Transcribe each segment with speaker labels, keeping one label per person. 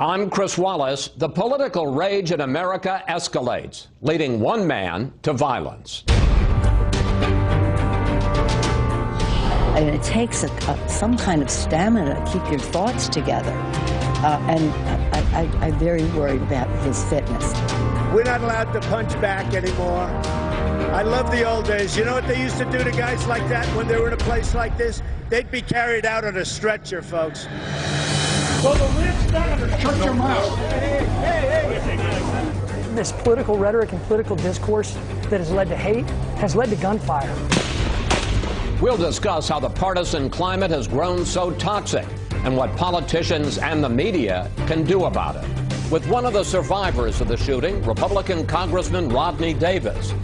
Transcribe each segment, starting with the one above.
Speaker 1: I'm Chris Wallace. The political rage in America escalates, leading one man to violence.
Speaker 2: I mean, it takes some kind of stamina to keep your thoughts together. And I'm very worried about his fitness.
Speaker 3: We're not allowed to punch back anymore. I love the old days. You know what they used to do to guys like that when they were in a place like this? They'd be carried out on a stretcher, folks.
Speaker 4: Well, the lid's down. Shut your mouth.
Speaker 5: This political rhetoric and political discourse that has led to hate has led to gunfire.
Speaker 1: We'll discuss how the partisan climate has grown so toxic and what politicians and the media can do about it. With one of the survivors of the shooting, Republican Congressman Rodney Davis,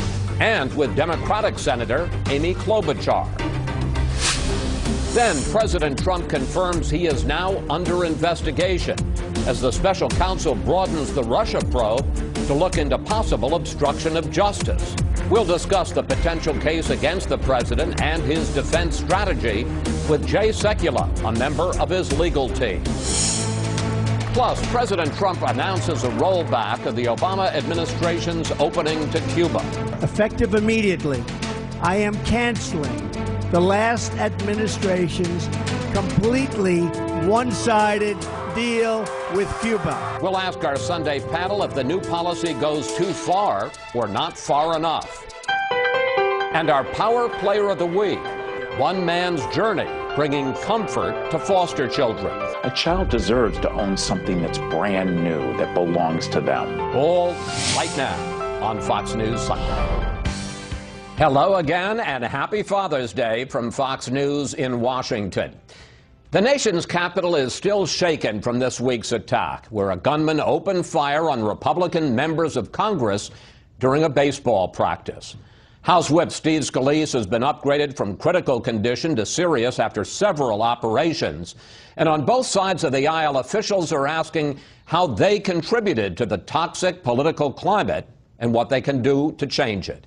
Speaker 1: and with Democratic Senator Amy Klobuchar. Then President Trump confirms he is now under investigation as the special counsel broadens the Russia probe to look into possible obstruction of justice. We'll discuss the potential case against the president and his defense strategy with Jay Sekulow, a member of his legal team. Plus, President Trump announces a rollback of the Obama administration's opening to Cuba.
Speaker 3: Effective immediately, I am canceling the last administration's completely one-sided deal with Cuba.
Speaker 1: We'll ask our Sunday panel if the new policy goes too far or not far enough. And our Power Player of the Week, one man's journey bringing comfort to foster children.
Speaker 6: A child deserves to own something that's brand new, that belongs to them.
Speaker 1: All right now on Fox News Sunday. Hello again and happy Father's Day from Fox News in Washington. The nation's capital is still shaken from this week's attack, where a gunman opened fire on Republican members of Congress during a baseball practice. House Whip Steve Scalise has been upgraded from critical condition to serious after several operations. And on both sides of the aisle, officials are asking how they contributed to the toxic political climate and what they can do to change it.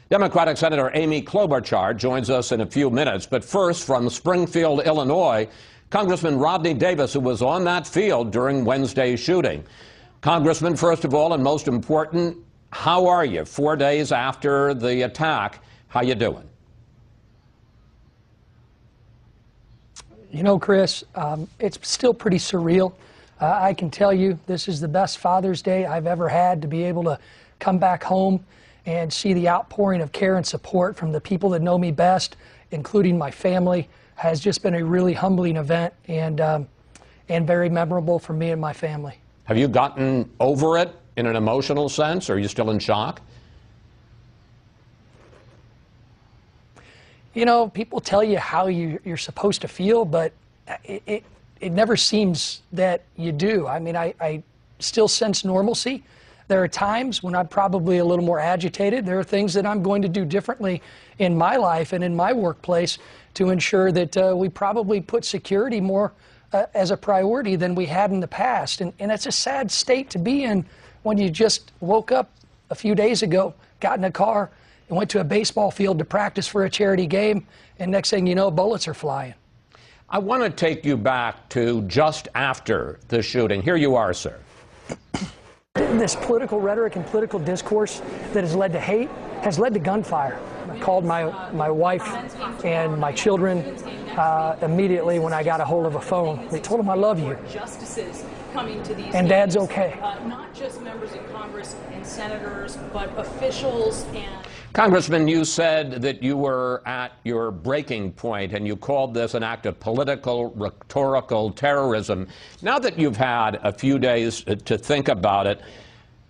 Speaker 1: Democratic Senator Amy Klobuchar joins us in a few minutes, but first from Springfield, Illinois, Congressman Rodney Davis, who was on that field during Wednesday's shooting. Congressman, first of all and most important, how are you 4 days after the attack? How you doing?
Speaker 5: You know, Chris, it's still pretty surreal. I can tell you this is the best Father's Day I've ever had, to be able to come back home and see the outpouring of care and support from the people that know me best, including my family, has just been a really humbling event and very memorable for me and my family.
Speaker 1: Have you gotten over it in an emotional sense, or are you still in shock?
Speaker 5: You know, people tell you how you're supposed to feel, but it never seems that you do. I mean, I still sense normalcy. There are times when I'm probably a little more agitated. There are things that I'm going to do differently in my life and in my workplace to ensure that we probably put security more as a priority than we had in the past. And it's a sad state to be in when you just woke up a few days ago, got in a car, and went to a baseball field to practice for a charity game, and next thing you know, bullets are flying.
Speaker 1: I want to take you back to just after the shooting. Here you are, sir.
Speaker 5: This political rhetoric and political discourse that has led to hate has led to gunfire. I called my wife and my children immediately when I got a hold of a phone. They told them I love you.
Speaker 7: Justices coming to these
Speaker 5: and Dad's okay.
Speaker 7: Not just members of Congress and senators, but officials and...
Speaker 1: Congressman, you said that you were at your breaking point, and you called this an act of political, rhetorical terrorism. Now that you've had a few days to think about it,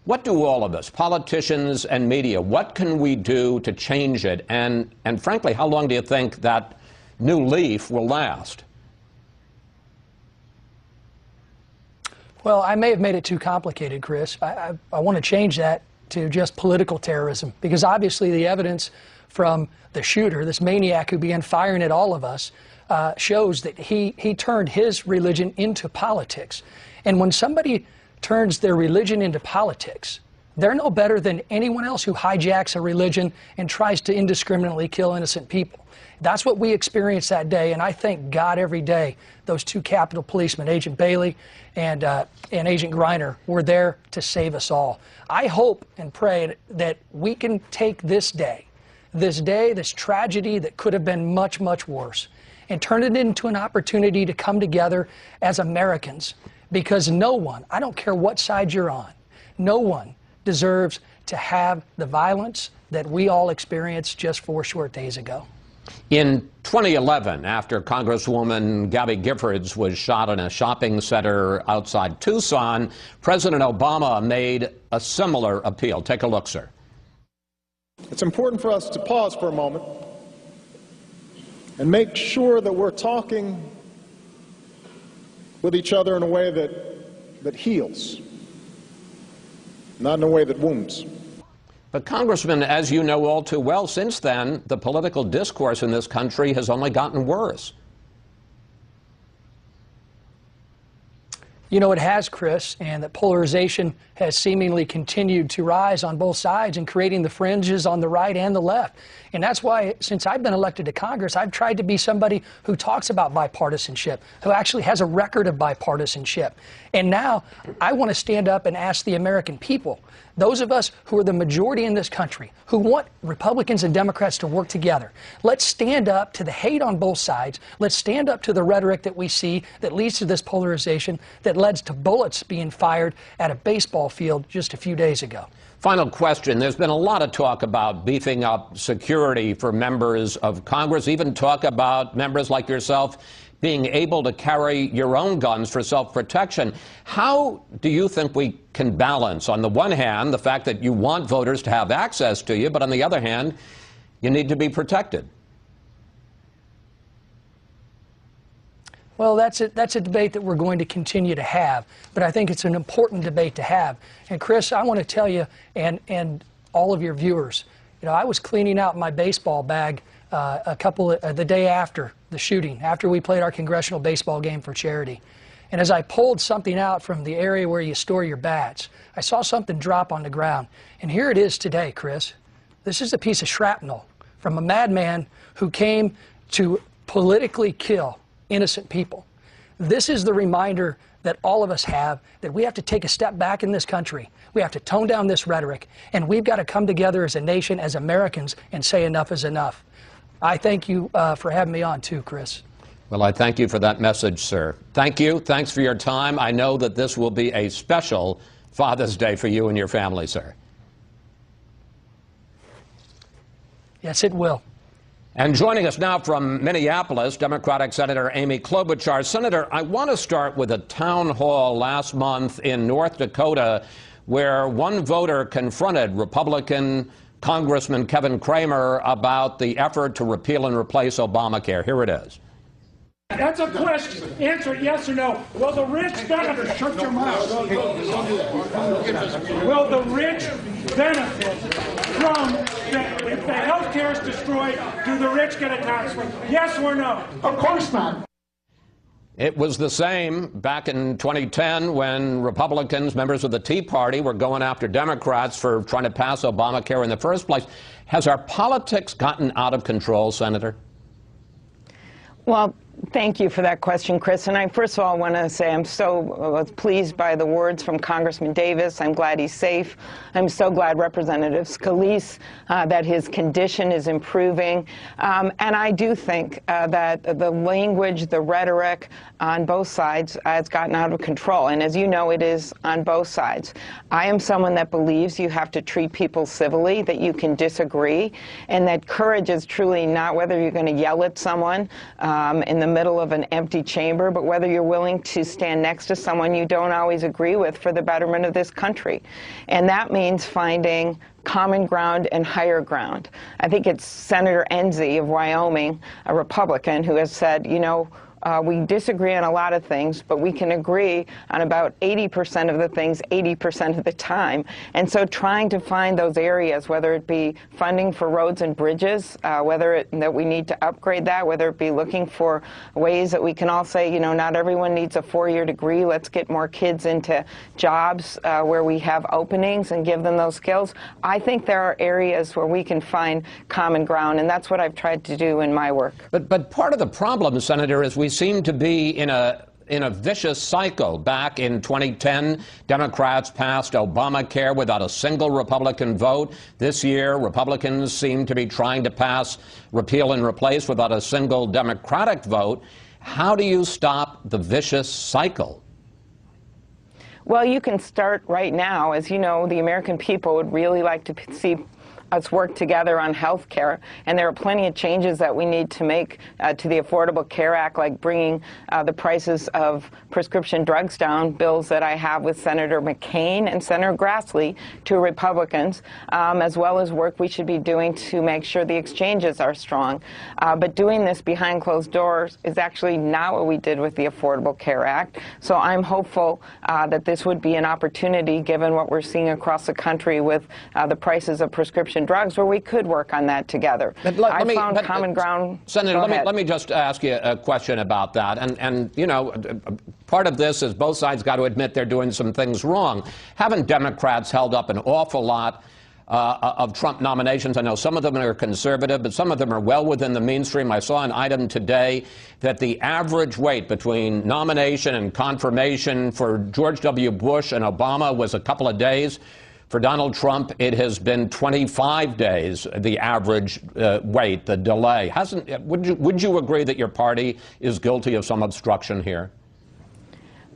Speaker 1: what do all of us, politicians and media, what can we do to change it? And frankly, how long do you think that new leaf will last?
Speaker 5: Well, I may have made it too complicated, Chris. I want to change that to just political terrorism, because obviously the evidence from the shooter, this maniac who began firing at all of us, shows that he turned his religion into politics. And when somebody turns their religion into politics, They're no better than anyone else who hijacks a religion and tries to indiscriminately kill innocent people. That's what we experienced that day, and I thank God every day those two Capitol policemen, Agent Bailey and Agent Griner, were there to save us all. I hope and pray that we can take this day, this tragedy that could have been much, much worse, and turn it into an opportunity to come together as Americans, because no one, I don't care what side you're on, no one deserves to have the violence that we all experienced just 4 short days ago.
Speaker 1: In 2011, after Congresswoman Gabby Giffords was shot in a shopping center outside Tucson, President Obama made a similar appeal. Take a look, sir.
Speaker 8: It's important for us to pause for a moment and make sure that we're talking with each other in a way that heals, not in a way that wounds.
Speaker 1: But, Congressman, as you know all too well, since then, the political discourse in this country has only gotten worse.
Speaker 5: You know, it has, Chris, and that polarization has seemingly continued to rise on both sides and creating the fringes on the right and the left. And that's why, since I've been elected to Congress, I've tried to be somebody who talks about bipartisanship, who actually has a record of bipartisanship. And now I want to stand up and ask the American people, those of us who are the majority in this country, who want Republicans and Democrats to work together, let's stand up to the hate on both sides. Let's stand up to the rhetoric that we see that leads to this polarization, that led to bullets being fired at a baseball field just a few days ago.
Speaker 1: Final question. There's been a lot of talk about beefing up security for members of Congress, even talk about members like yourself being able to carry your own guns for self-protection. How do you think we can balance, on the one hand, the fact that you want voters to have access to you, but on the other hand, you need to be protected?
Speaker 5: Well, that's a debate that we're going to continue to have, but I think it's an important debate to have. And Chris, I want to tell you, and all of your viewers, you know, I was cleaning out my baseball bag the day after the shooting, after we played our congressional baseball game for charity. And as I pulled something out from the area where you store your bats, I saw something drop on the ground. And here it is today, Chris. This is a piece of shrapnel from a madman who came to politically kill innocent people. This is the reminder that all of us have, that we have to take a step back in this country. We have to tone down this rhetoric, and we've got to come together as a nation, as Americans, and say enough is enough. I thank you for having me on, too, Chris.
Speaker 1: Well, I thank you for that message, sir. Thank you. Thanks for your time. I know that this will be a special Father's Day for you and your family, sir.
Speaker 5: Yes, it will.
Speaker 1: And joining us now from Minneapolis, Democratic Senator Amy Klobuchar. Senator, I want to start with a town hall last month in North Dakota where one voter confronted Republican Congressman Kevin Cramer about the effort to repeal and replace Obamacare. Here it is.
Speaker 4: That's a question. Answer yes or no. Will the rich benefit? Shut your mouth. Will the rich benefit from if the health care is destroyed? Do the rich get a tax break? Yes or no? Of course not.
Speaker 1: It was the same back in 2010 when Republicans, members of the Tea Party, were going after Democrats for trying to pass Obamacare in the first place. Has our politics gotten out of control, Senator?
Speaker 9: Well, thank you for that question, Chris. And I first of all want to say I'm so pleased by the words from Congressman Davis. I'm glad he's safe. I'm so glad Representative Scalise that his condition is improving. And I do think that the language, the rhetoric on both sides has gotten out of control. And as you know, it is on both sides. I am someone that believes you have to treat people civilly, that you can disagree, and that courage is truly not whether you're going to yell at someone in the middle of an empty chamber, but whether you're willing to stand next to someone you don't always agree with for the betterment of this country. And that means finding common ground and higher ground. I think it's Senator Enzi of Wyoming, a Republican, who has said, you know, we disagree on a lot of things, but we can agree on about 80% of the things 80% of the time. And so trying to find those areas, whether it be funding for roads and bridges, that we need to upgrade that, whether it be looking for ways that we can all say, not everyone needs a 4-year degree. Let's get more kids into jobs where we have openings and give them those skills. I think there are areas where we can find common ground, and that's what I've tried to do in my work.
Speaker 1: But part of the problem, Senator, is we seem to be in a vicious cycle. Back in 2010, Democrats passed Obamacare without a single Republican vote. This year, Republicans seem to be trying to pass repeal and replace without a single Democratic vote. How do you stop the vicious cycle?
Speaker 9: Well, you can start right now. As you know, the American people would really like to see us work together on health care, and there are plenty of changes that we need to make to the Affordable Care Act, like bringing the prices of prescription drugs down, bills that I have with Senator McCain and Senator Grassley, two Republicans, as well as work we should be doing to make sure the exchanges are strong. But doing this behind closed doors is actually not what we did with the Affordable Care Act. So I'm hopeful that this would be an opportunity, given what we're seeing across the country with the prices of prescription drugs, where we could work on that together. I found common ground.
Speaker 1: Senator, let me just ask you a question about that. And part of this is both sides got to admit they're doing some things wrong. Haven't Democrats held up an awful lot of Trump nominations? I know some of them are conservative, but some of them are well within the mainstream. I saw an item today that the average wait between nomination and confirmation for George W. Bush and Obama was a couple of days. For Donald Trump, it has been 25 days, the average wait, the delay. Would you agree that your party is guilty of some obstruction here?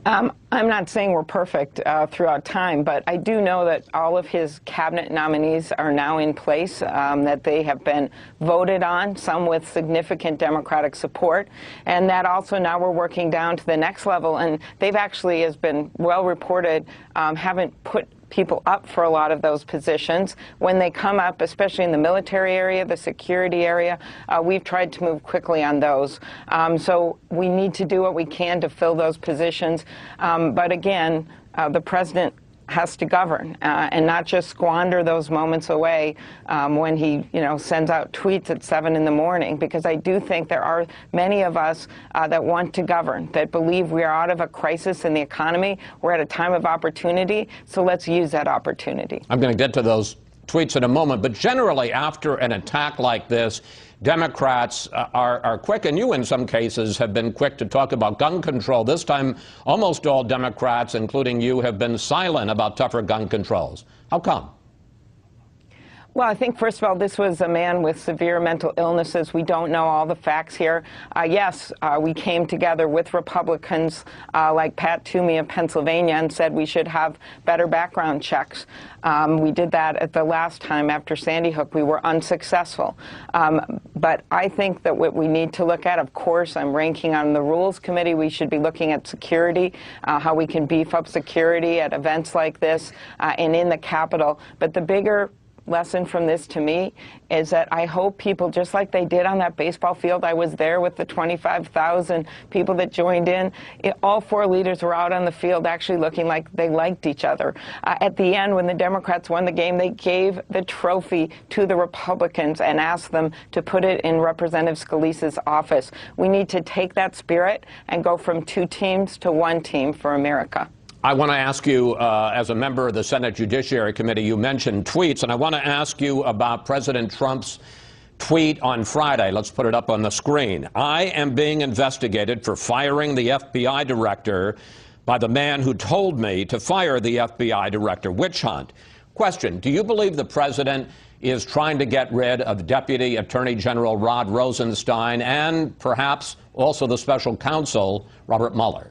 Speaker 9: I'm not saying we're perfect throughout time, but I do know that all of his cabinet nominees are now in place, that they have been voted on, some with significant Democratic support, and that also now we're working down to the next level. And they've actually, has been well reported, haven't put people up for a lot of those positions. When they come up, especially in the military area, the security area, we've tried to move quickly on those. So we need to do what we can to fill those positions. But again, the president has to govern and not just squander those moments away when he, sends out tweets at 7 in the morning, because I do think there are many of us that want to govern, that believe we are out of a crisis in the economy. We're at a time of opportunity, so let's use that opportunity.
Speaker 1: I'm going to get to those tweets in a moment, but generally after an attack like this, Democrats are quick, and you in some cases have been quick to talk about gun control. This time, almost all Democrats, including you, have been silent about tougher gun controls. How come?
Speaker 9: Well, I think, first of all, this was a man with severe mental illnesses. We don't know all the facts here. Yes, we came together with Republicans like Pat Toomey of Pennsylvania and said we should have better background checks. We did that at the last time after Sandy Hook. We were unsuccessful. But I think that what we need to look at, of course, I'm ranking on the Rules Committee. We should be looking at security, how we can beef up security at events like this and in the Capitol. But the bigger lesson from this to me is that I hope people, just like they did on that baseball field, I was there with the 25,000 people that joined in, all four leaders were out on the field actually looking like they liked each other. At the end, when the Democrats won the game, they gave the trophy to the Republicans and asked them to put it in Representative Scalise's office. We need to take that spirit and go from 2 teams to 1 team for America.
Speaker 1: I want to ask you, as a member of the Senate Judiciary Committee, you mentioned tweets, and I want to ask you about President Trump's tweet on Friday. Let's put it up on the screen. I am being investigated for firing the FBI director by the man who told me to fire the FBI director. Witch hunt. Question, do you believe the president is trying to get rid of Deputy Attorney General Rod Rosenstein and perhaps also the special counsel, Robert Mueller?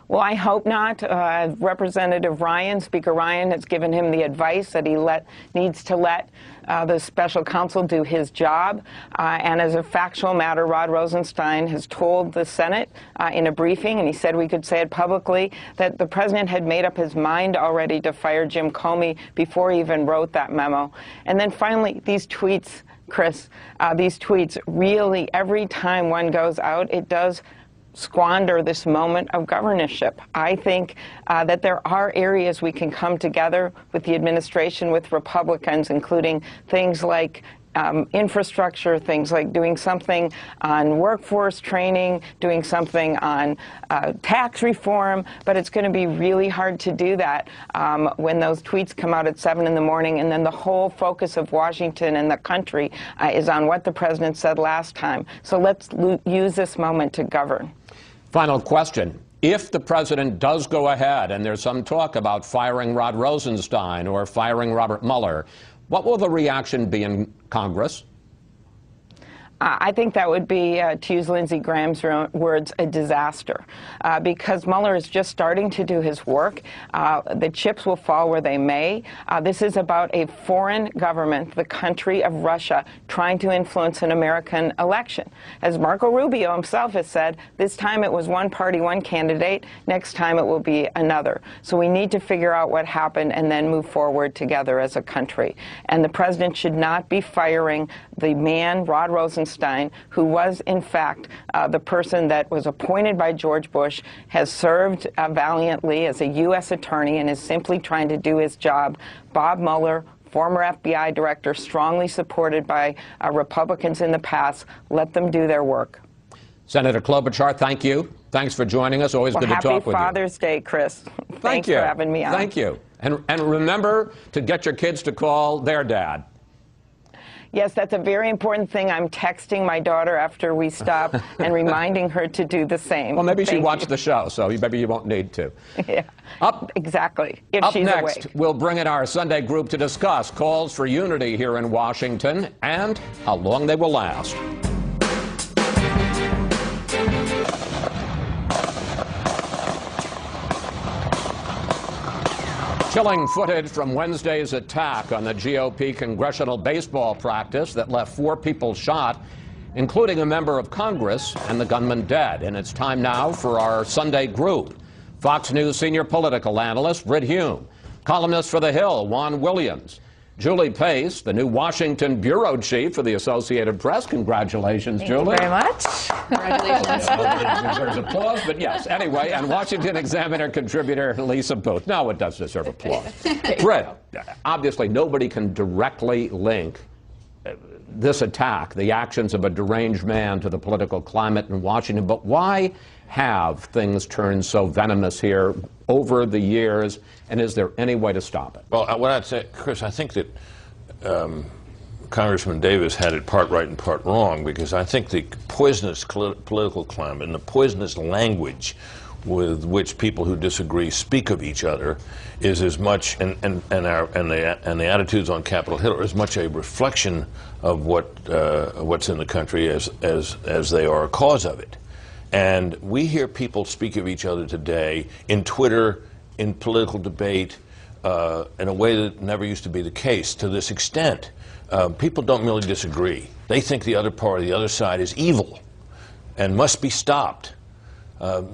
Speaker 9: Well, I hope not. Representative Ryan, Speaker Ryan, has given him the advice that he needs to let the special counsel do his job. And as a factual matter, Rod Rosenstein has told the Senate in a briefing, and he said we could say it publicly, that the president had made up his mind already to fire Jim Comey before he even wrote that memo. And then finally, these tweets Chris, these tweets really, every time one goes out, it does squander this moment of governorship. I think that there are areas we can come together with the administration, with Republicans, including things like infrastructure, things like doing something on workforce training, doing something on tax reform, but it's going to be really hard to do that when those tweets come out at 7 in the morning, and then the whole focus of Washington and the country is on what the president said last time. So let's use this moment to govern.
Speaker 1: Final question. If the president does go ahead, and there's some talk about firing Rod Rosenstein or firing Robert Mueller, what will the reaction be in Congress?
Speaker 9: I think that would be, to use Lindsey Graham's words, a disaster, because Mueller is just starting to do his work. The chips will fall where they may. This is about a foreign government, the country of Russia, trying to influence an American election. As Marco Rubio himself has said, this time it was one party, one candidate. Next time it will be another. So we need to figure out what happened and then move forward together as a country. And the president should not be firing the man, Rod Rosenstein, who was, in fact, the person that was appointed by George Bush, has served valiantly as a U.S. attorney and is simply trying to do his job. Bob Mueller, former FBI director, strongly supported by Republicans in the past. Let them do their work.
Speaker 1: Senator Klobuchar, thank you. Thanks for joining us. Always good to talk with you.
Speaker 9: Happy Father's Day, Chris.
Speaker 1: Thank you
Speaker 9: for having me on.
Speaker 1: Thank you. And remember to get your kids to call their dad.
Speaker 9: Yes, that's a very important thing. I'm texting my daughter after we stop and reminding her to do the same.
Speaker 1: Well, maybe she watched the show, so maybe you won't need to.
Speaker 9: Yeah, exactly. If
Speaker 1: Up
Speaker 9: she's
Speaker 1: next,
Speaker 9: awake.
Speaker 1: we'll bring in our Sunday group to discuss calls for unity here in Washington and how long they will last. Chilling footage from Wednesday's attack on the GOP congressional baseball practice that left 4 people shot, including a member of Congress, and the gunman dead. And it's time now for our Sunday group. Fox News senior political analyst Britt Hume, columnist for The Hill, Juan Williams, Julie Pace, the new Washington bureau chief for the Associated Press. Congratulations, Julie.
Speaker 10: Thank you very much. Congratulations.
Speaker 1: There's applause, but yes. Anyway, and Washington Examiner contributor Lisa Booth. No, it does deserve applause. Britt, obviously nobody can directly link this attack, the actions of a deranged man, to the political climate in Washington, but why have things turned so venomous here over the years, and is there any way to stop it?
Speaker 11: Well, what I'd say, Chris, I think that Congressman Davis had it part right and part wrong, because I think the poisonous political climate and the poisonous language with which people who disagree speak of each other is as much, and the attitudes on Capitol Hill are as much a reflection of what's in the country as they are a cause of it. And we hear people speak of each other today in Twitter, in political debate, in a way that never used to be the case. To this extent, people don't merely disagree. They think the other party, the other side, is evil and must be stopped.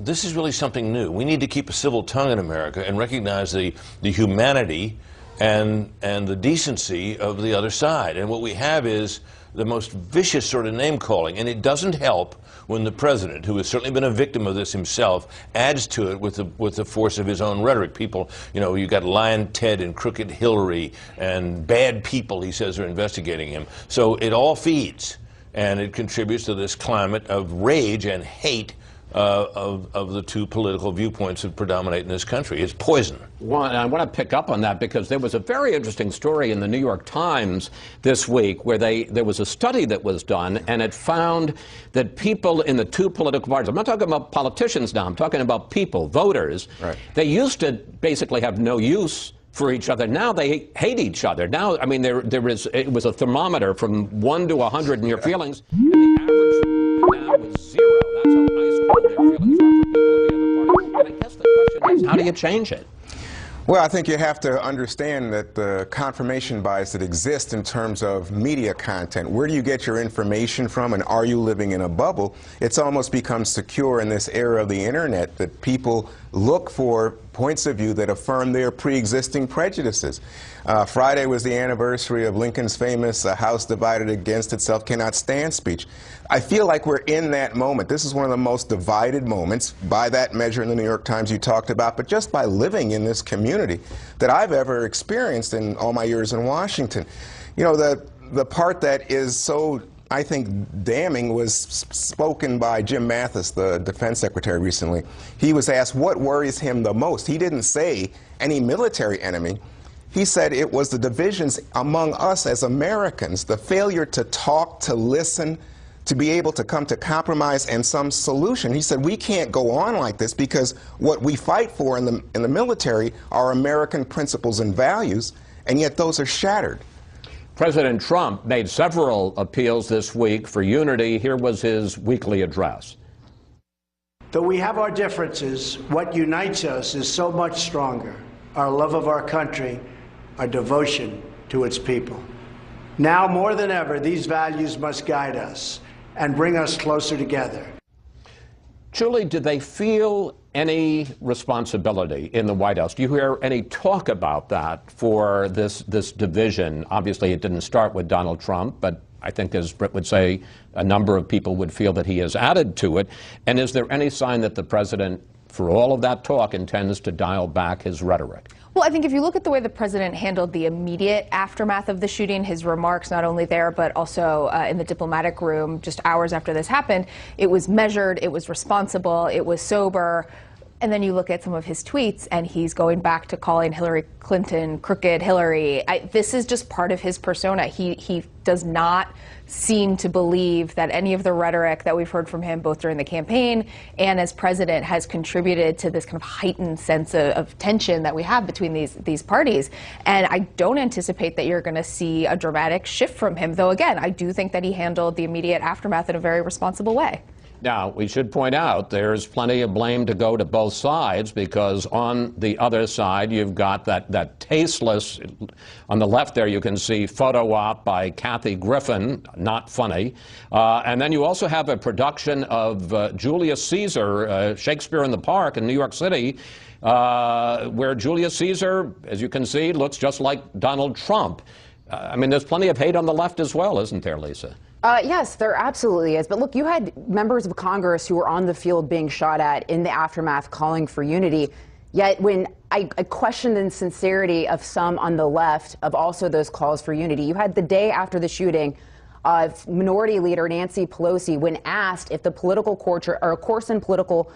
Speaker 11: This is really something new. We need to keep a civil tongue in America and recognize the humanity and the decency of the other side. And what we have is the most vicious sort of name-calling, and it doesn't help when the president, who has certainly been a victim of this himself, adds to it with the force of his own rhetoric. People, you know, you got Lion Ted and Crooked Hillary and bad people, he says, are investigating him. So it all feeds, and it contributes to this climate of rage and hate of the two political viewpoints that predominate in this country. It's poison.
Speaker 1: Well, I want to pick up on that because there was a very interesting story in the New York Times this week where there was a study that was done, and it found that people in the two political parties, I'm not talking about politicians now, I'm talking about people, voters, right. They used to basically have no use for each other. Now they hate each other. Now, I mean, it was a thermometer from 1 to 100 in your feelings, and the average now was 0. That's how ice cold their feelings are for people of the other party. And I guess the question is, how do you change it?
Speaker 12: Well, I think you have to understand that the confirmation bias that exists in terms of media content, where do you get your information from, and are you living in a bubble? It's almost become secure in this era of the internet that people look for points of view that affirm their pre-existing prejudices. Friday was the anniversary of Lincoln's famous "A house divided against itself cannot stand" speech. I feel like we're in that moment. This is one of the most divided moments, by that measure in the New York Times you talked about, but just by living in this community that I've ever experienced in all my years in Washington. You know, the part that is so, I think, damning was spoken by Jim Mathis, the defense secretary, recently. He was asked what worries him the most. He didn't say any military enemy. He said it was the divisions among us as Americans, the failure to talk, to listen, to be able to come to compromise and some solution. He said we can't go on like this because what we fight for in the military are American principles and values, and yet those are shattered.
Speaker 1: President Trump made several appeals this week for unity. Here was his weekly address.
Speaker 3: Though we have our differences, what unites us is so much stronger. Our love of our country, our devotion to its people. Now more than ever, these values must guide us and bring us closer together.
Speaker 1: Julie, do they feel any responsibility in the White House? Do you hear any talk about that for this division? Obviously, it didn't start with Donald Trump, but I think, as Britt would say, a number of people would feel that he has added to it. And is there any sign that the president, for all of that talk, intends to dial back his rhetoric?
Speaker 10: Well, I think if you look at the way the president handled the immediate aftermath of the shooting, his remarks not only there but also in the diplomatic room just hours after this happened, it was measured, it was responsible, it was sober. And then you look at some of his tweets, and he's going back to calling Hillary Clinton crooked Hillary. This is just part of his persona. He does not seem to believe that any of the rhetoric that we've heard from him, both during the campaign and as president, has contributed to this kind of heightened sense of tension that we have between these parties. And I don't anticipate that you're going to see a dramatic shift from him, though, again, I do think that he handled the immediate aftermath in a very responsible way.
Speaker 1: Now, we should point out there's plenty of blame to go to both sides, because on the other side you've got that tasteless, on the left there you can see photo op by Kathy Griffin, not funny, and then you also have a production of Julius Caesar, Shakespeare in the Park in New York City, where Julius Caesar, as you can see, looks just like Donald Trump. I mean, there's plenty of hate on the left as well, isn't there, Lisa?
Speaker 13: Yes, there absolutely is. But look, you had members of Congress who were on the field being shot at in the aftermath calling for unity. Yet when I questioned the sincerity of some on the left of also those calls for unity, you had the day after the shooting, Minority Leader Nancy Pelosi, when asked if the political culture, or a course in political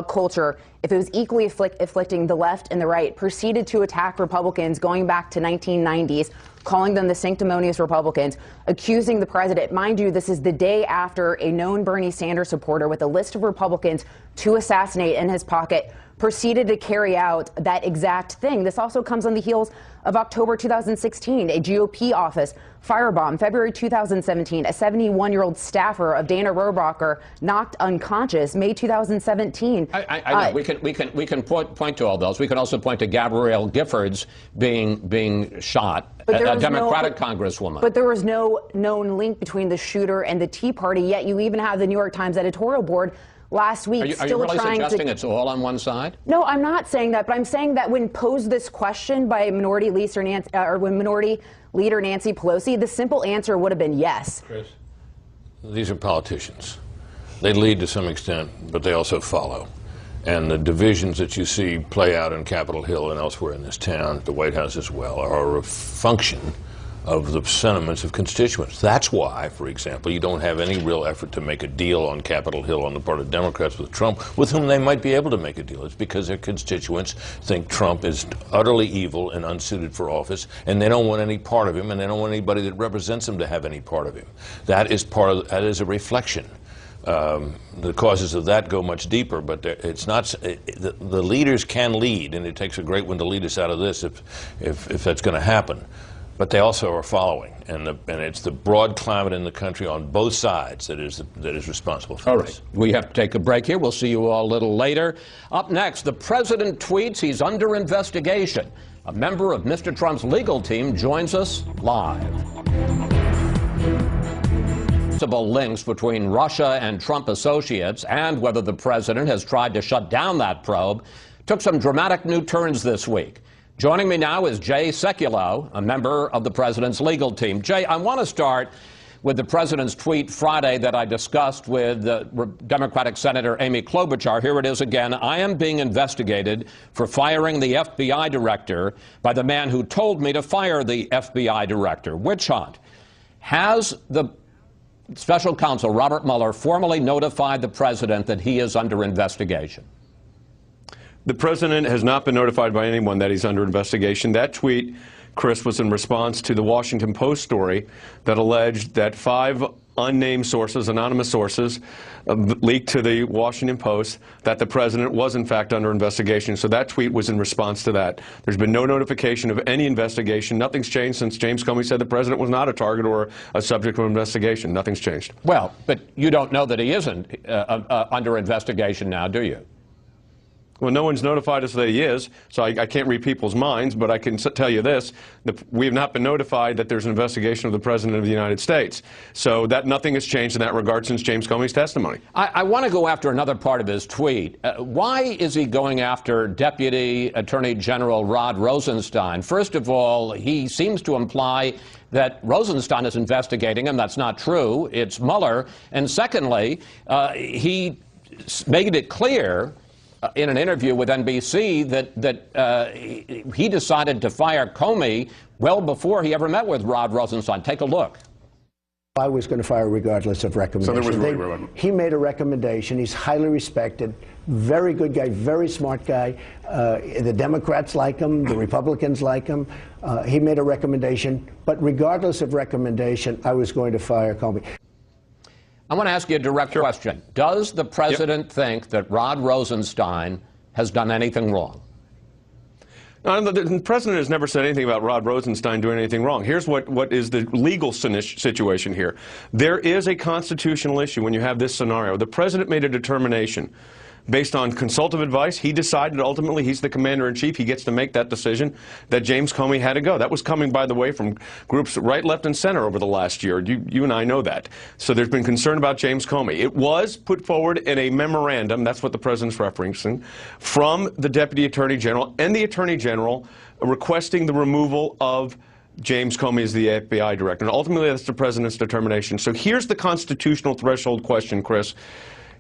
Speaker 13: culture, if it was equally afflicting the left and the right, proceeded to attack Republicans going back to 1990s, calling them the sanctimonious Republicans, accusing the president. Mind you, this is the day after a known Bernie Sanders supporter with a list of Republicans to assassinate in his pocket proceeded to carry out that exact thing. This also comes on the heels of October 2016, a GOP office firebomb. February 2017, a 71-year-old staffer of Dana Rohrabacher knocked unconscious. May 2017.
Speaker 1: I know. We can point to all those. We can also point to Gabrielle Giffords being shot, a Democratic congresswoman.
Speaker 13: But there was no known link between the shooter and the Tea Party, yet you even have the New York Times editorial board last week
Speaker 1: are you really suggesting it's all on one side?
Speaker 13: No, I'm not saying that, but I'm saying that when posed this question by Minority Leader Nancy Pelosi, the simple answer would have been yes.
Speaker 11: Chris, these are politicians. They lead to some extent, but they also follow. And the divisions that you see play out in Capitol Hill and elsewhere in this town, the White House as well, are a function of the sentiments of constituents. That's why, for example, you don't have any real effort to make a deal on Capitol Hill on the part of Democrats with Trump, with whom they might be able to make a deal. It's because their constituents think Trump is utterly evil and unsuited for office, and they don't want any part of him, and they don't want anybody that represents him to have any part of him. That is a reflection. The causes of that go much deeper, but it's not. The leaders can lead, and it takes a great one to lead us out of this if that's going to happen. But they also are following, and it's the broad climate in the country on both sides that is responsible for this.
Speaker 1: We have to take a break here. We'll see you all a little later. Up next, the president tweets he's under investigation. A member of Mr. Trump's legal team joins us live. Possible links between Russia and Trump associates and whether the president has tried to shut down that probe took some dramatic new turns this week. Joining me now is Jay Sekulow, a member of the president's legal team. Jay, I want to start with the president's tweet Friday that I discussed with Democratic Senator Amy Klobuchar. Here it is again. I am being investigated for firing the FBI director by the man who told me to fire the FBI director. Witch hunt. Has the special counsel, Robert Mueller, formally notified the president that he is under investigation?
Speaker 14: The president has not been notified by anyone that he's under investigation. That tweet, Chris, was in response to the Washington Post story that alleged that 5 unnamed sources, anonymous sources, leaked to the Washington Post that the president was in fact under investigation. So that tweet was in response to that. There's been no notification of any investigation. Nothing's changed since James Comey said the president was not a target or a subject of investigation. Nothing's changed.
Speaker 1: Well, but you don't know that he isn't under investigation now, do you?
Speaker 14: Well, no one's notified us that he is, so I can't read people's minds, but I can tell you this. We have not been notified that there's an investigation of the President of the United States. So that nothing has changed in that regard since James Comey's testimony.
Speaker 1: I want to go after another part of his tweet. Why is he going after Deputy Attorney General Rod Rosenstein? First of all, he seems to imply that Rosenstein is investigating him. That's not true. It's Mueller. And secondly, he made it clear in an interview with NBC that he decided to fire Comey well before he ever met with Rod Rosenstein. Take a look.
Speaker 3: I was going to fire regardless of recommendation.
Speaker 14: So there was
Speaker 3: he made a recommendation. He's highly respected, very good guy, very smart guy. The Democrats like him, the Republicans like him. He made a recommendation, but regardless of recommendation, I was going to fire Comey.
Speaker 1: I want to ask you a direct question. Does the president think that Rod Rosenstein has done anything wrong?
Speaker 14: No, the president has never said anything about Rod Rosenstein doing anything wrong. Here's what is the legal situation here. There is a constitutional issue when you have this scenario. The president made a determination based on consultative advice. He decided ultimately, he's the commander-in-chief, he gets to make that decision, that James Comey had to go. That was coming, by the way, from groups right, left, and center over the last year. You and I know that. So there's been concern about James Comey. It was put forward in a memorandum, that's what the president's referencing, from the Deputy Attorney General and the Attorney General requesting the removal of James Comey as the FBI director. And ultimately, that's the president's determination. So here's the constitutional threshold question, Chris.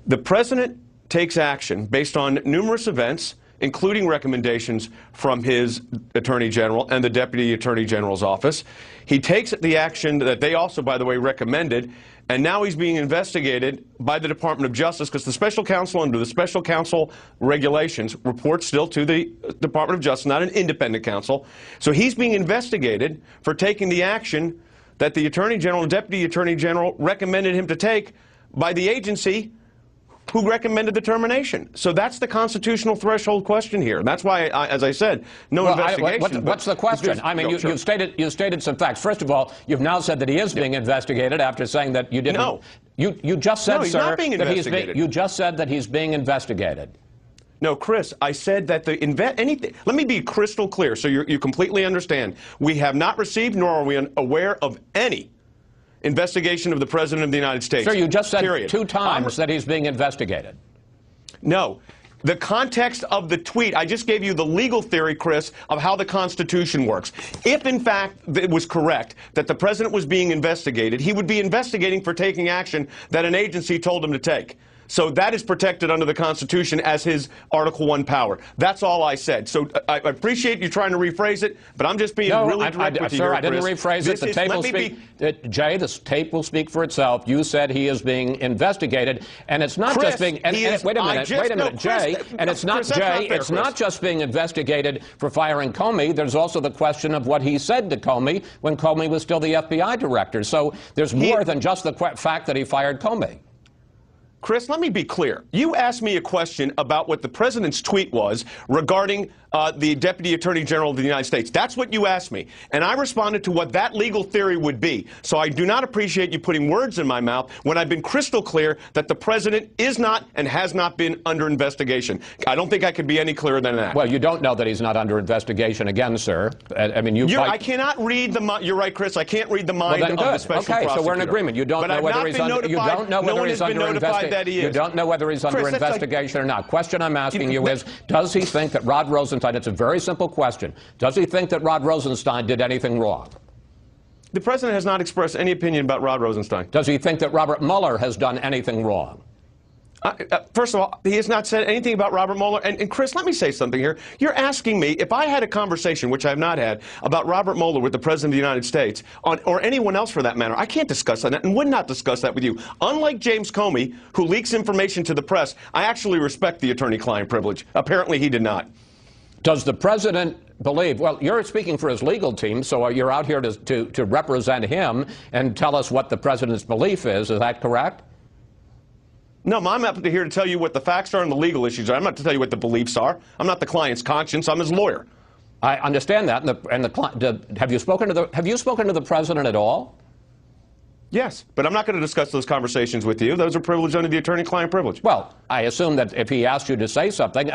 Speaker 14: The president takes action based on numerous events, including recommendations from his Attorney General and the Deputy Attorney General's office. He takes the action that they also, by the way, recommended, and now he's being investigated by the Department of Justice because the special counsel, under the special counsel regulations, reports still to the Department of Justice, not an independent counsel. So he's being investigated for taking the action that the Attorney General and Deputy Attorney General recommended him to take by the agency who recommended the termination. So that's the constitutional threshold question here. That's why, as I said, no investigation.
Speaker 1: What's the question? I mean, you've stated some facts. First of all, you've now said that he is being investigated after saying that you didn't.
Speaker 14: No.
Speaker 1: You just said,
Speaker 14: he's
Speaker 1: sir,
Speaker 14: not being investigated.
Speaker 1: You just said that he's being investigated.
Speaker 14: No, Chris, I said that anything. Let me be crystal clear so you completely understand. We have not received, nor are we aware of any investigation of the President of the United States.
Speaker 1: Sir, you just said
Speaker 14: period.
Speaker 1: 2 times that he's being investigated.
Speaker 14: No. The context of the tweet, I just gave you the legal theory, Chris, of how the Constitution works. If, in fact, it was correct that the President was being investigated, he would be investigating for taking action that an agency told him to take. So that is protected under the Constitution as his Article I power. That's all I said. So I appreciate you trying to rephrase it, but I'm just being really direct with you,
Speaker 1: sir,
Speaker 14: here,
Speaker 1: I didn't rephrase it. The tape will speak. Jay, the tape will speak for itself. You said he is being investigated, and it's not
Speaker 14: Chris,
Speaker 1: just being. Wait a minute, Jay. And it's not Jay. It's not just being investigated for firing Comey. There's also the question of what he said to Comey when Comey was still the FBI director. So there's more than just the fact that he fired Comey.
Speaker 14: Chris, let me be clear. You asked me a question about what the president's tweet was regarding the Deputy Attorney General of the United States. That's what you asked me. And I responded to what that legal theory would be. So I do not appreciate you putting words in my mouth when I've been crystal clear that the president is not and has not been under investigation. I don't think I could be any clearer than that.
Speaker 1: Well, you don't know that he's not under investigation again, sir. I mean,
Speaker 14: I cannot read the mind. You're right, Chris. I can't read the mind of the special prosecutor.
Speaker 1: Okay, so we're in agreement. You don't know whether he's under. You don't know whether he's under investigation. You don't know whether he's under investigation or not. Question I'm asking you is: does he think that Rod Rosenstein? It's a very simple question. Does he think that Rod Rosenstein did anything wrong?
Speaker 14: The president has not expressed any opinion about Rod Rosenstein.
Speaker 1: Does he think that Robert Mueller has done anything wrong?
Speaker 14: First of all, he has not said anything about Robert Mueller. And Chris, let me say something here. You're asking me if I had a conversation, which I have not had, about Robert Mueller with the President of the United States, or anyone else for that matter. I can't discuss that and would not discuss that with you. Unlike James Comey, who leaks information to the press, I actually respect the attorney-client privilege. Apparently he did not.
Speaker 1: Does the president believe, well, you're speaking for his legal team, so you're out here to represent him and tell us what the president's belief is that correct?
Speaker 14: No, I'm not here to tell you what the facts are and the legal issues are. I'm not to tell you what the beliefs are. I'm not the client's conscience. I'm his lawyer.
Speaker 1: I understand that. Have you spoken to the president at all?
Speaker 14: Yes, but I'm not going to discuss those conversations with you. Those are privileged under the attorney-client privilege.
Speaker 1: Well, I assume that if he asked you to say something,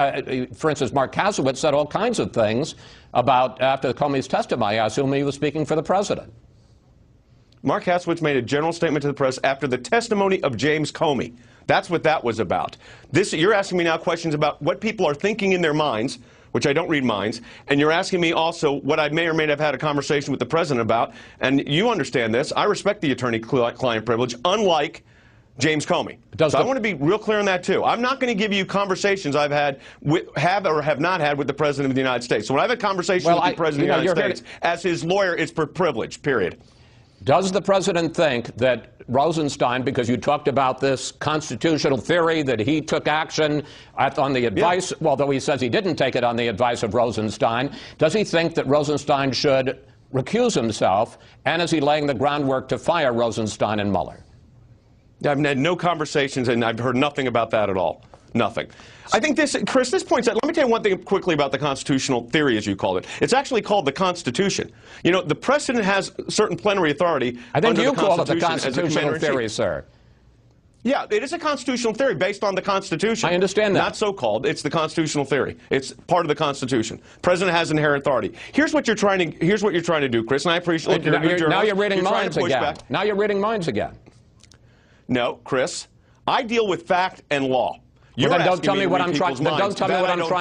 Speaker 1: for instance, Mark Kasowitz said all kinds of things about after Comey's testimony. I assume he was speaking for the president.
Speaker 14: Mark Kasowitz made a general statement to the press after the testimony of James Comey. That's what that was about. You're asking me now questions about what people are thinking in their minds, which I don't read minds, and you're asking me also what I may or may not have had a conversation with the president about, and you understand this. I respect the attorney-client privilege, unlike James Comey. So I want to be real clear on that, too. I'm not going to give you conversations I've had, have or have not had with the President of the United States. So when I have a conversation with the President of the United States, as his lawyer, it's for privilege, period.
Speaker 1: Does the president think that Rosenstein, because you talked about this constitutional theory that he took action on the advice, although he says he didn't take it on the advice of Rosenstein, does he think that Rosenstein should recuse himself, and is he laying the groundwork to fire Rosenstein and Mueller?
Speaker 14: I've had no conversations, and I've heard nothing about that at all. Nothing. I think this, Chris, this points out, let me tell you one thing quickly about the constitutional theory, as you called it. It's actually called the Constitution. You know, the president has certain plenary authority.
Speaker 1: I think you call it the constitutional theory, sir.
Speaker 14: Yeah, it is a constitutional theory based on the Constitution.
Speaker 1: I understand that.
Speaker 14: Not so-called. It's the constitutional theory. It's part of the Constitution. President has inherent authority. Here's what you're trying to do, Chris, and I appreciate
Speaker 1: now you're reading minds again. Now you're reading minds again.
Speaker 14: No, Chris. I deal with fact and law.
Speaker 1: Well, then don't tell me what I'm trying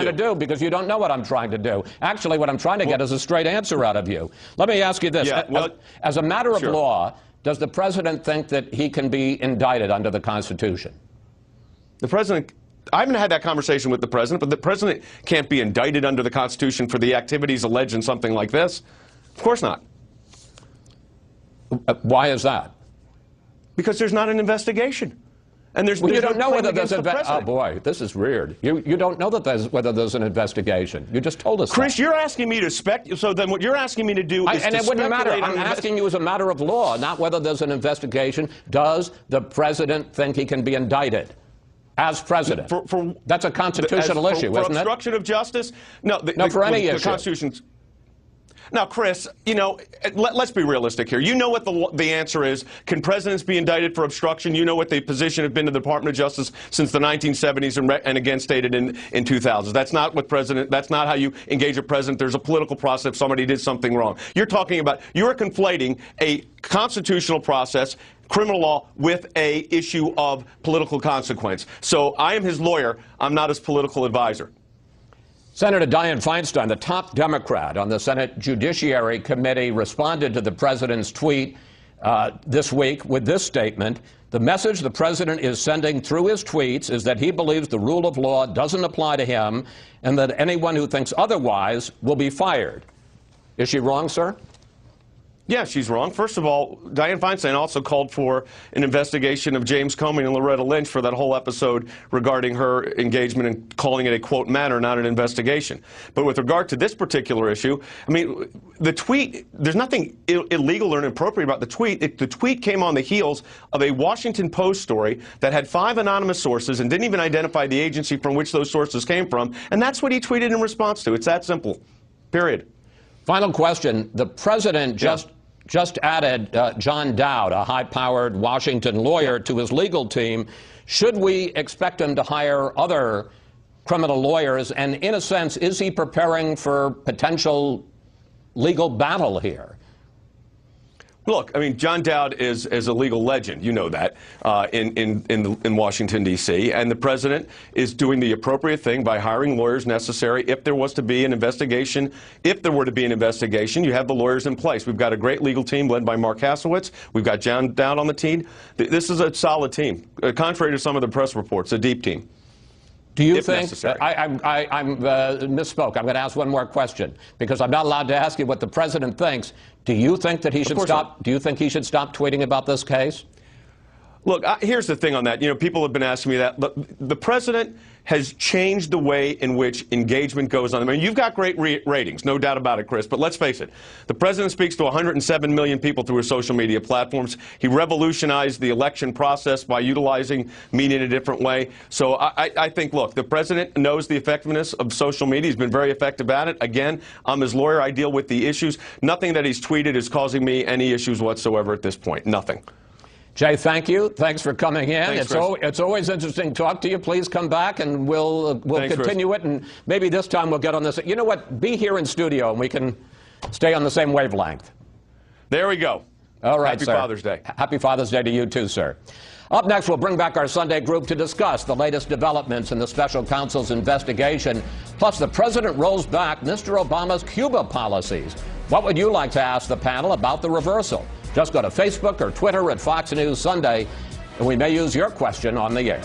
Speaker 1: to do, because you don't know what I'm trying to do. Actually, what I'm trying to get is a straight answer out of you. Let me ask you this.
Speaker 14: Yeah,
Speaker 1: as a matter of law, does the president think that he can be indicted under the Constitution?
Speaker 14: The president, I haven't had that conversation with the president, but the president can't be indicted under the Constitution for the activities alleged in something like this. Of course not.
Speaker 1: Why is that?
Speaker 14: Because there's not an investigation. And you
Speaker 1: don't know whether there's oh boy, this is weird. You don't know that whether there's an investigation. You just told us.
Speaker 14: Chris, you're asking me to so then what you're asking me to do is
Speaker 1: and it wouldn't matter. I'm asking you as a matter of law, not whether there's an investigation. Does the president think he can be indicted as president? That's a constitutional issue, isn't it?
Speaker 14: For obstruction of justice? No,
Speaker 1: for any issue.
Speaker 14: The Constitution's. Now, Chris, you know, let's be realistic here. You know what the answer is. Can presidents be indicted for obstruction? You know what the position has been to the Department of Justice since the 1970s and again stated in 2000. That's not what that's not how you engage a president. There's a political process if somebody did something wrong. You're conflating a constitutional process, criminal law, with a issue of political consequence. So I am his lawyer. I'm not his political advisor.
Speaker 1: Senator Dianne Feinstein, the top Democrat on the Senate Judiciary Committee, responded to the president's tweet this week with this statement. The message the president is sending through his tweets is that he believes the rule of law doesn't apply to him and that anyone who thinks otherwise will be fired. Is she wrong, sir?
Speaker 14: Yeah, she's wrong. First of all, Dianne Feinstein also called for an investigation of James Comey and Loretta Lynch for that whole episode regarding her engagement and calling it a, quote, matter, not an investigation. But with regard to this particular issue, I mean, the tweet, there's nothing illegal or inappropriate about the tweet. The tweet came on the heels of a Washington Post story that had 5 anonymous sources and didn't even identify the agency from which those sources came from. And that's what he tweeted in response to. It's that simple. Period.
Speaker 1: Final question. The president just added John Dowd, a high-powered Washington lawyer, to his legal team. Should we expect him to hire other criminal lawyers? And in a sense, is he preparing for potential legal battle here?
Speaker 14: Look, I mean, John Dowd is a legal legend, you know that, in Washington, D.C., and the president is doing the appropriate thing by hiring lawyers necessary if there was to be an investigation. If there were to be an investigation, you have the lawyers in place. We've got a great legal team led by Mark Hasowitz. We've got John Dowd on the team. This is a solid team, contrary to some of the press reports, a deep team.
Speaker 1: Do you think, I misspoke, I'm going to ask one more question, because I'm not allowed to ask you what the president thinks. Do you think that he should stop, do you think he should stop tweeting about this case?
Speaker 14: Look, here's the thing on that. You know, people have been asking me that. The president has changed the way in which engagement goes on. I mean, you've got great ratings, no doubt about it, Chris, but let's face it. The president speaks to 107 million people through his social media platforms. He revolutionized the election process by utilizing media in a different way. So I think, look, the president knows the effectiveness of social media. He's been very effective at it. Again, I'm his lawyer. I deal with the issues. Nothing that he's tweeted is causing me any issues whatsoever at this point. Nothing.
Speaker 1: Jay, thank you. Thanks for coming in.
Speaker 14: Thanks,
Speaker 1: it's always interesting to talk to you. Please come back, and we'll continue it. And maybe this time we'll get on this. You know what? Be here in studio, and we can stay on the same wavelength.
Speaker 14: There we go.
Speaker 1: All right,
Speaker 14: Happy
Speaker 1: sir.
Speaker 14: Father's Day.
Speaker 1: Happy Father's Day to you, too, sir. Up next, we'll bring back our Sunday group to discuss the latest developments in the special counsel's investigation. Plus, the president rolls back Mr. Obama's Cuba policies. What would you like to ask the panel about the reversal? Just go to Facebook or Twitter at Fox News Sunday, and we may use your question on the air.